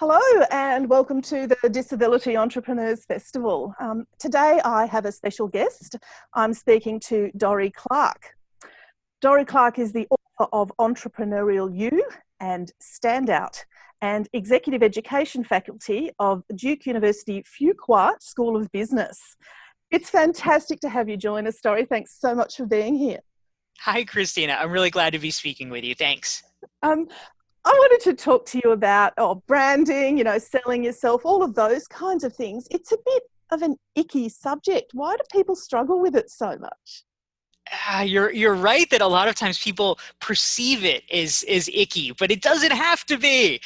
Hello and welcome to the Disability Entrepreneurs Festival. Today I have a special guest. I'm speaking to Dori Clark. Dori Clark is the author of Entrepreneurial You and Standout and Executive Education Faculty of Duke University Fuqua School of Business. It's fantastic to have you join us, Dori. Thanks so much for being here. Hi, Christina. I'm really glad to be speaking with you. Thanks. Um, I wanted to talk to you about branding, selling yourself, all of those kinds of things. It's a bit of an icky subject. Why do people struggle with it so much? You're right that a lot of times people perceive it as icky, but it doesn't have to be.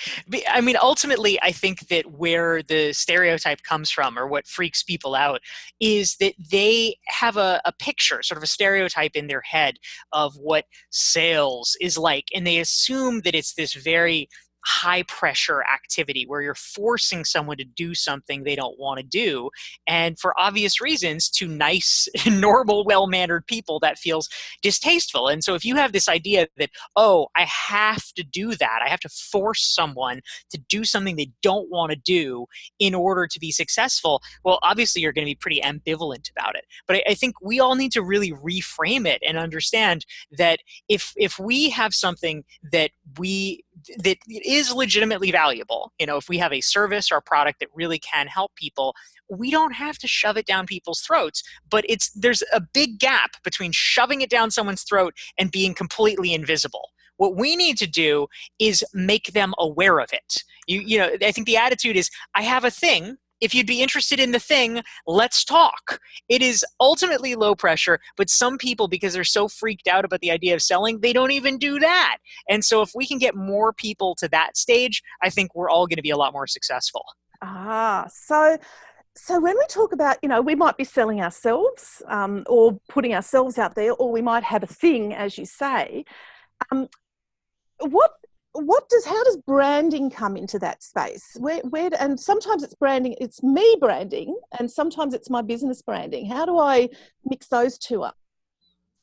I mean, ultimately, I think that where the stereotype comes from, or what freaks people out, is that they have a picture, sort of a stereotype in their head of what sales is like, and they assume that it's this very high pressure activity where you're forcing someone to do something they don't want to do. And for obvious reasons, to nice, normal, well-mannered people, that feels distasteful. And so if you have this idea that, oh, I have to do that, I have to force someone to do something they don't want to do in order to be successful, well, obviously you're going to be pretty ambivalent about it. But I think we all need to really reframe it and understand that if we have something that is legitimately valuable, if we have a service or a product that really can help people, we don't have to shove it down people's throats. But there's a big gap between shoving it down someone's throat and being completely invisible. What we need to do is make them aware of it. I think the attitude is, I have a thing. If you'd be interested in the thing, let's talk. It is ultimately low pressure, but some people, because they're so freaked out about the idea of selling, they don't even do that. And so if we can get more people to that stage, I think we're all going to be a lot more successful. So when we talk about, we might be selling ourselves or putting ourselves out there, or we might have a thing, as you say. Um, how does branding come into that space? And sometimes it's branding, it's me branding, and sometimes it's my business branding. How do I mix those two up?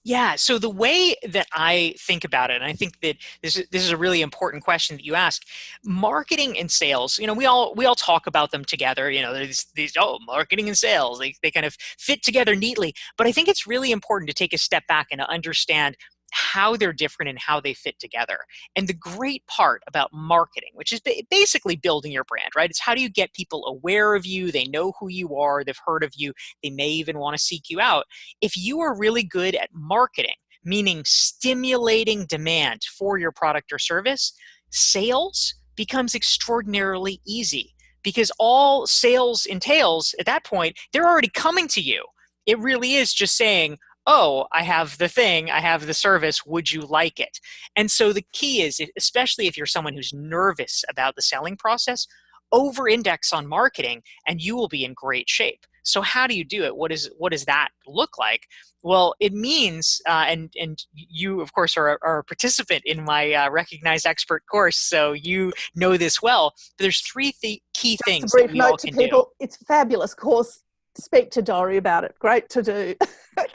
Yeah, so the way that I think about it, and I think that this is a really important question that you ask. Marketing and sales, we all talk about them together. There's these marketing and sales, they kind of fit together neatly. But I think it's really important to take a step back and to understand how they're different and how they fit together. And the great part about marketing, which is basically building your brand, right? It's how do you get people aware of you? They know who you are, they've heard of you, they may even want to seek you out. If you are really good at marketing, meaning stimulating demand for your product or service, sales becomes extraordinarily easy, because all sales entails at that point, they're already coming to you. It really is just saying, oh, I have the thing, I have the service, would you like it? And so the key is, especially if you're someone who's nervous about the selling process, over index on marketing and you will be in great shape. So how do you do it? What does that look like? Well, it means, and you, of course, are a participant in my Recognized Expert course, so you know this well. But there's three key Just a things that brief we all note to can do. people, it's a fabulous course. Speak to Dori about it. Great to do.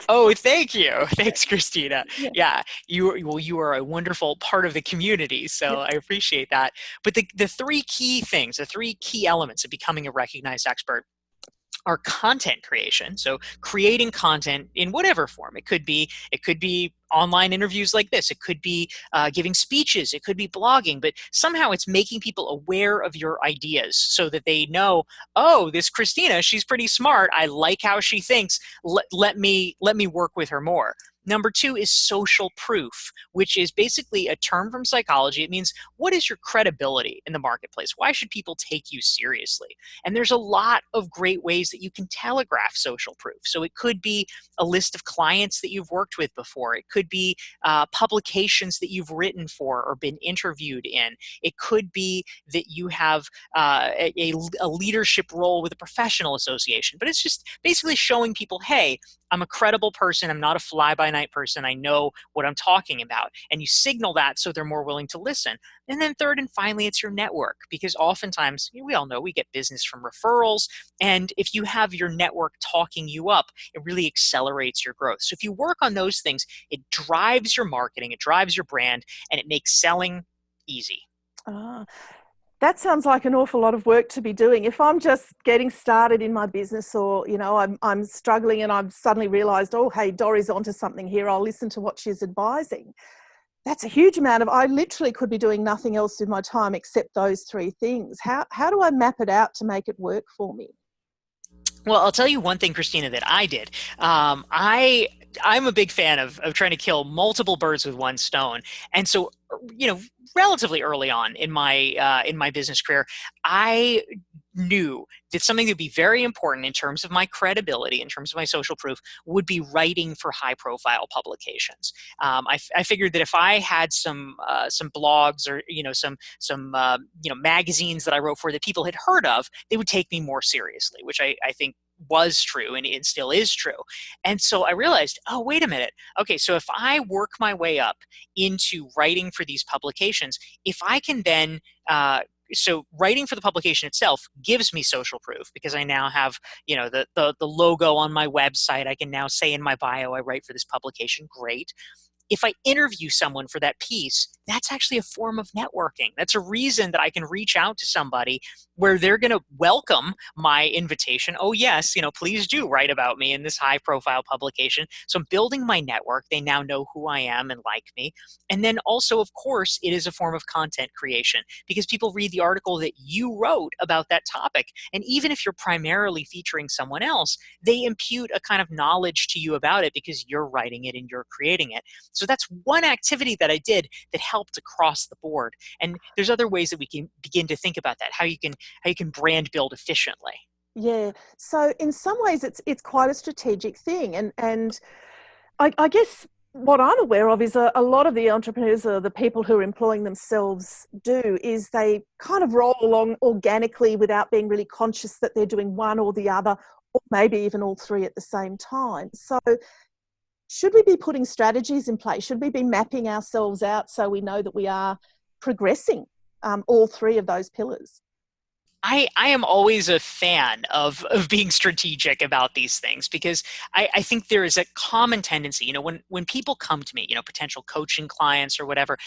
Oh, thank you. Thanks, Christina. Yeah. Yeah, you are a wonderful part of the community, so Yep. I appreciate that. But the three key things, the three key elements of becoming a recognized expert are content creation. So creating content in whatever form. It could be online interviews like this. It could be giving speeches. It could be blogging. But somehow it's making people aware of your ideas so that they know, oh, this Christina, she's pretty smart. I like how she thinks. Let me work with her more. Number two is social proof, which is basically a term from psychology. It means, what is your credibility in the marketplace? Why should people take you seriously? And there's a lot of great ways that you can telegraph social proof. So it could be a list of clients that you've worked with before. It could be publications that you've written for or been interviewed in. It could be that you have a leadership role with a professional association. But it's just basically showing people, hey, I'm a credible person. I'm not a fly-by-night person. I know what I'm talking about. And you signal that so they're more willing to listen. And then third and finally, it's your network, because oftentimes, we all know we get business from referrals. And if you have your network talking you up, it really accelerates your growth. So if you work on those things, it drives your marketing, it drives your brand, and it makes selling easy. Ah. That sounds like an awful lot of work to be doing. If I'm just getting started in my business, or I'm struggling and I've suddenly realised, oh hey, Dori's onto something here, I'll listen to what she's advising. That's a huge amount I literally could be doing nothing else with my time except those three things. How do I map it out to make it work for me? Well, I'll tell you one thing, Christina, that I did. I'm a big fan of trying to kill multiple birds with one stone, and so relatively early on in my business career, I knew that something that would be very important in terms of my credibility, in terms of my social proof, would be writing for high-profile publications. I figured that if I had some blogs or some magazines that I wrote for that people had heard of, they would take me more seriously, which I think was true and still is true. And so I realized, oh, wait a minute. Okay, so if I work my way up into writing for these publications, if I can then so writing for the publication itself gives me social proof because I now have, the logo on my website. I can now say in my bio, I write for this publication. Great. If I interview someone for that piece, that's actually a form of networking. That's a reason that I can reach out to somebody where they're going to welcome my invitation. Oh, yes, please do write about me in this high profile publication. So I'm building my network. They now know who I am and like me. And then also, of course, it is a form of content creation because people read the article that you wrote about that topic. And even if you're primarily featuring someone else, they impute a kind of knowledge to you about it because you're writing it and you're creating it. So that's one activity that I did that helped across the board. And there's other ways that we can begin to think about that, how you can brand build efficiently. Yeah. So in some ways it's quite a strategic thing. And I guess what I'm aware of is a lot of the entrepreneurs or the people who are employing themselves do is they kind of roll along organically without being really conscious that they're doing one or the other, or maybe even all three at the same time. So should we be putting strategies in place? Should we be mapping ourselves out so we know that we are progressing all three of those pillars? I am always a fan of being strategic about these things because I think there is a common tendency, when people come to me, potential coaching clients or whatever,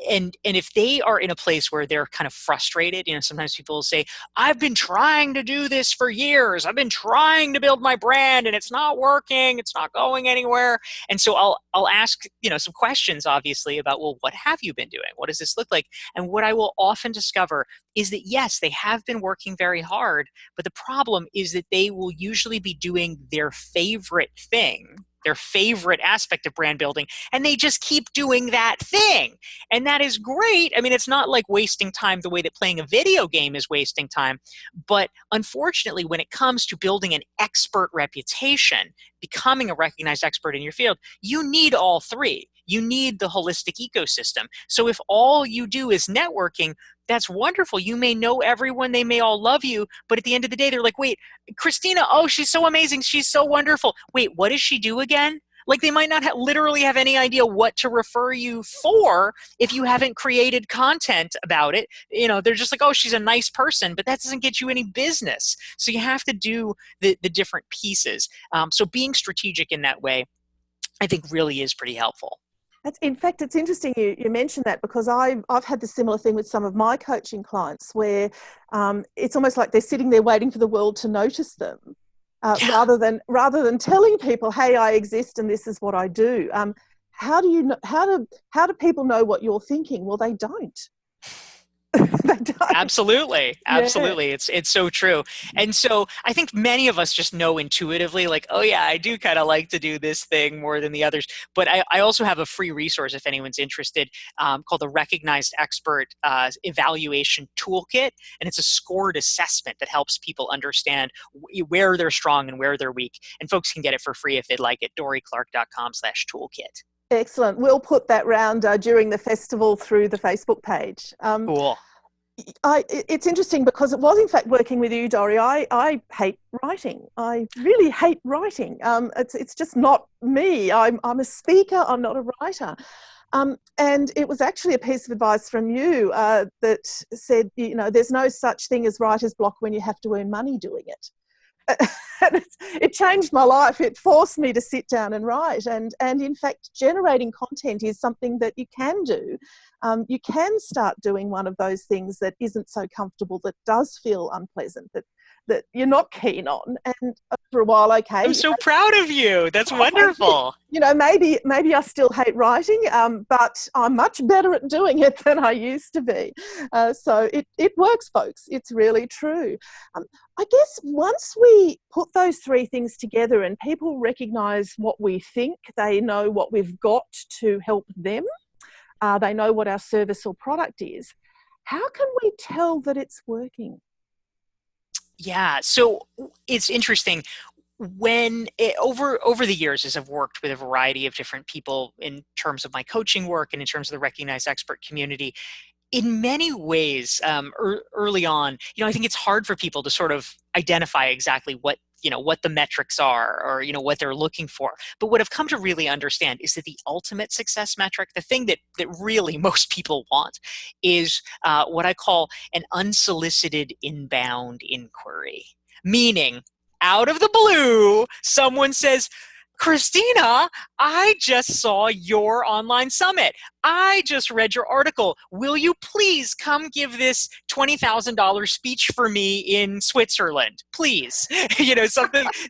and if they are in a place where they're kind of frustrated, sometimes people will say, I've been trying to do this for years. I've been trying to build my brand and it's not working. It's not going anywhere. And so I'll ask, some questions obviously about, well, what have you been doing? What does this look like? And what I will often discover is that yes, they have been working very hard, but the problem is that they will usually be doing their favorite thing, their favorite aspect of brand building, and they just keep doing that thing. And that is great. I mean, it's not like wasting time the way that playing a video game is wasting time. But unfortunately, when it comes to building an expert reputation, becoming a recognized expert in your field, you need all three. You need the holistic ecosystem. So if all you do is networking, that's wonderful. You may know everyone. They may all love you. But at the end of the day, they're like, wait, Christina, oh, she's so amazing. She's so wonderful. Wait, what does she do again? Like they might not literally have any idea what to refer you for if you haven't created content about it. They're just like, oh, she's a nice person, but that doesn't get you any business. So you have to do the different pieces. So being strategic in that way, I think really is pretty helpful. In fact, it's interesting you mentioned that because I've had the similar thing with some of my coaching clients where it's almost like they're sitting there waiting for the world to notice them rather than telling people, hey, I exist and this is what I do. How do people know what you're thinking? Well, they don't. They don't. Absolutely. Yeah. It's so true. And so I think many of us just know intuitively, like, oh yeah, I do kind of like to do this thing more than the others. But I also have a free resource if anyone's interested called the Recognized Expert Evaluation Toolkit. And it's a scored assessment that helps people understand where they're strong and where they're weak. And folks can get it for free if they'd like it, DoriClark.com/toolkit. Excellent. We'll put that round during the festival through the Facebook page. Cool. It's interesting because it was in fact working with you, Dori. I hate writing. I really hate writing. It's just not me. I'm a speaker. I'm not a writer. And it was actually a piece of advice from you that said, there's no such thing as writer's block when you have to earn money doing it. It changed my life. It forced me to sit down and write. And in fact, generating content is something that you can do you can start doing one of those things that isn't so comfortable, that does feel unpleasant, that you're not keen on. And for a while, okay. I'm so proud of you. That's wonderful. You know, maybe I still hate writing, but I'm much better at doing it than I used to be. So it works, folks. It's really true. I guess once we put those three things together and people recognise what we think, they know what we've got to help them, they know what our service or product is, how can we tell that it's working? Yeah, so it's interesting. Over the years, as I've worked with a variety of different people in terms of my coaching work and in terms of the recognized expert community, in many ways, early on, I think it's hard for people to sort of identify exactly what the metrics are, or what they're looking for. But what I've come to really understand is that the ultimate success metric, the thing that really most people want, is what I call an unsolicited inbound inquiry. Meaning, out of the blue, someone says, Christina, I just saw your online summit. I just read your article. Will you please come give this $20,000 speech for me in Switzerland? Please.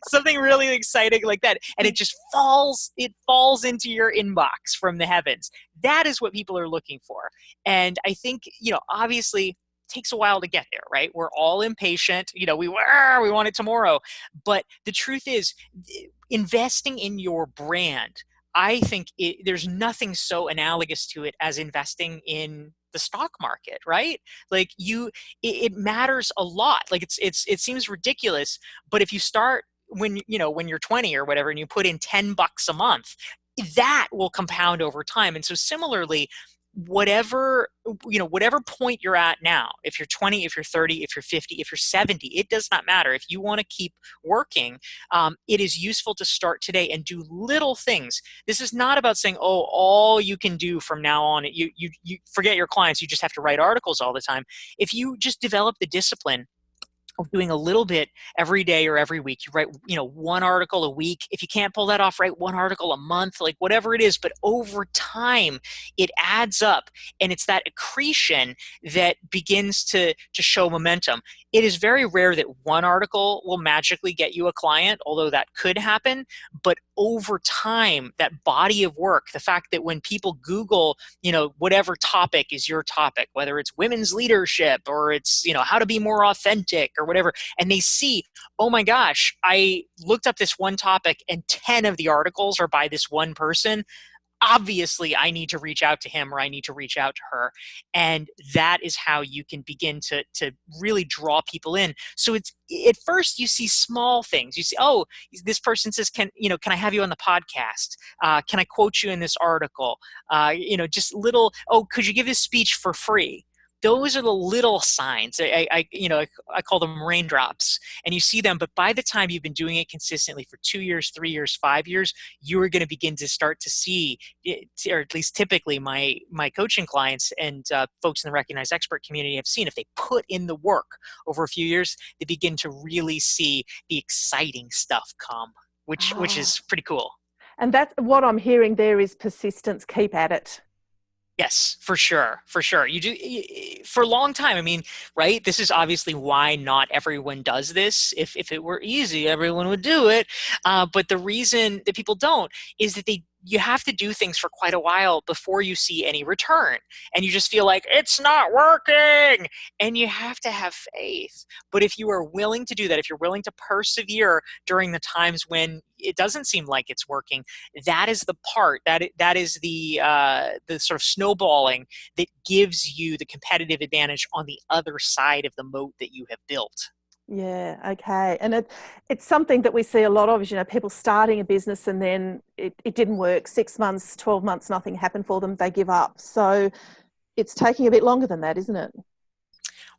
Something really exciting like that. And it just falls into your inbox from the heavens. That is what people are looking for. And I think, obviously, takes a while to get there, right? We're all impatient. We want it tomorrow. But the truth is, investing in your brand, I think there's nothing so analogous to it as investing in the stock market, right? Like it matters a lot. Like it seems ridiculous, but if you start when you're 20 or whatever, and you put in $10 a month, that will compound over time. And so similarly, whatever point you're at now, if you're 20, if you're 30, if you're 50, if you're 70, it does not matter. If you want to keep working, it is useful to start today and do little things. This is not about saying, oh, all you can do from now on, you forget your clients, you just have to write articles all the time. If you just develop the discipline of doing a little bit every day or every week, you write, one article a week. If you can't pull that off, write one article a month, like whatever it is. But over time, it adds up, and it's that accretion that begins to show momentum. It is very rare that one article will magically get you a client, although that could happen. But over time, that body of work, the fact that when people Google, whatever topic is your topic, whether it's women's leadership or it's, how to be more authentic or whatever, and they see, oh my gosh, I looked up this one topic and 10 of the articles are by this one person. Obviously, I need to reach out to him, or I need to reach out to her. And that is how you can begin to really draw people in. So it's, at first you see small things. You see, oh, this person says, can I have you on the podcast? Can I quote you in this article? Just little, oh, could you give this speech for free? Those are the little signs. I call them raindrops, and you see them. But by the time you've been doing it consistently for 2 years, 3 years, 5 years, you are going to begin to start to see, or at least typically my coaching clients and folks in the recognized expert community have seen, if they put in the work over a few years, they begin to really see the exciting stuff come, which is pretty cool. And that's what I'm hearing there is persistence. Keep at it. Yes, for sure. You do for a long time. I mean, right? This is obviously why not everyone does this. If it were easy, everyone would do it. But the reason that people don't is that you have to do things for quite a while before you see any return. And you just feel like it's not working. And you have to have faith. But if you are willing to do that, if you're willing to persevere during the times when it doesn't seem like it's working, that is the part, that is the sort of snowballing that gives you the competitive advantage on the other side of the moat that you have built. Yeah, okay. And it's something that we see a lot of, people starting a business and then it didn't work. 6 months, 12 months, nothing happened for them. They give up. So it's taking a bit longer than that, isn't it?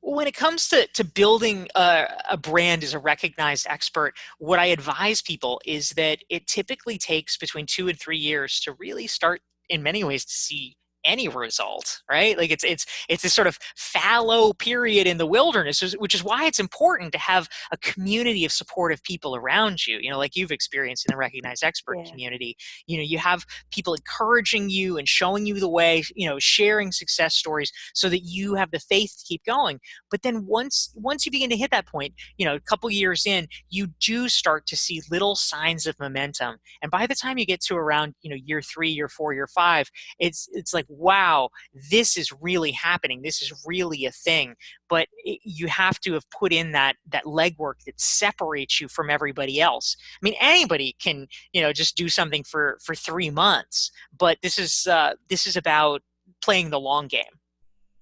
When it comes to building a brand as a recognized expert, what I advise people is that it typically takes between 2 and 3 years to really start, in many ways, to see any result, right? Like it's this sort of fallow period in the wilderness, which is why it's important to have a community of supportive people around you, like you've experienced in the Recognized Expert Yeah. community. You have people encouraging you and showing you the way, sharing success stories so that you have the faith to keep going. But then once you begin to hit that point, a couple years in, you do start to see little signs of momentum. And by the time you get to around, year 3, year 4, year 5, it's like, wow, this is really happening. This is really a thing. But you have to have put in that legwork that separates you from everybody else. I mean, anybody can, just do something for 3 months, but this is about playing the long game.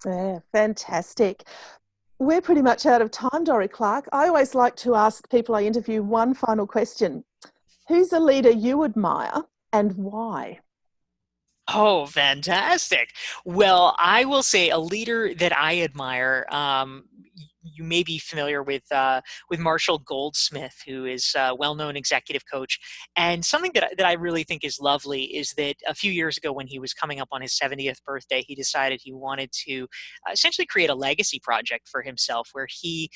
Yeah, fantastic. We're pretty much out of time, Dory Clark. I always like to ask people I interview one final question. Who's a leader you admire and why? Oh, fantastic. Well, I will say a leader that I admire. You may be familiar with Marshall Goldsmith, who is a well-known executive coach. And something that I really think is lovely is that a few years ago, when he was coming up on his 70th birthday, he decided he wanted to essentially create a legacy project for himself, where he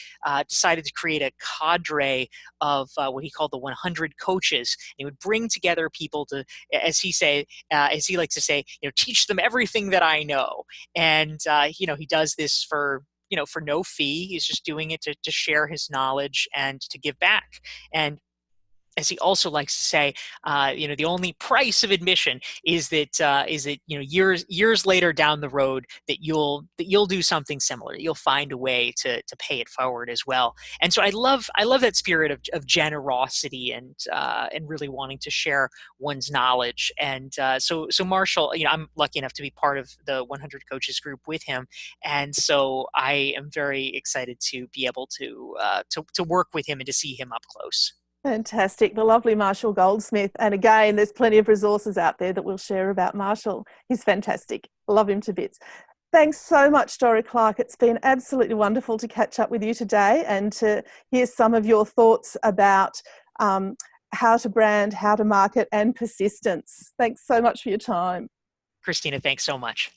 decided to create a cadre of what he called the 100 coaches. He would bring together people to, as he likes to say, teach them everything that I know. And he does this for no fee. He's just doing it to share his knowledge and to give back. And as he also likes to say, the only price of admission is that years later down the road that you'll do something similar. You'll find a way to pay it forward as well. And so I love that spirit of generosity and really wanting to share one's knowledge. And so Marshall, I'm lucky enough to be part of the 100 Coaches group with him, and so I am very excited to be able to work with him and to see him up close. Fantastic. The lovely Marshall Goldsmith. And again, there's plenty of resources out there that we'll share about Marshall. He's fantastic. Love him to bits. Thanks so much, Dory Clark. It's been absolutely wonderful to catch up with you today and to hear some of your thoughts about how to brand, how to market, and persistence. Thanks so much for your time. Christina, thanks so much.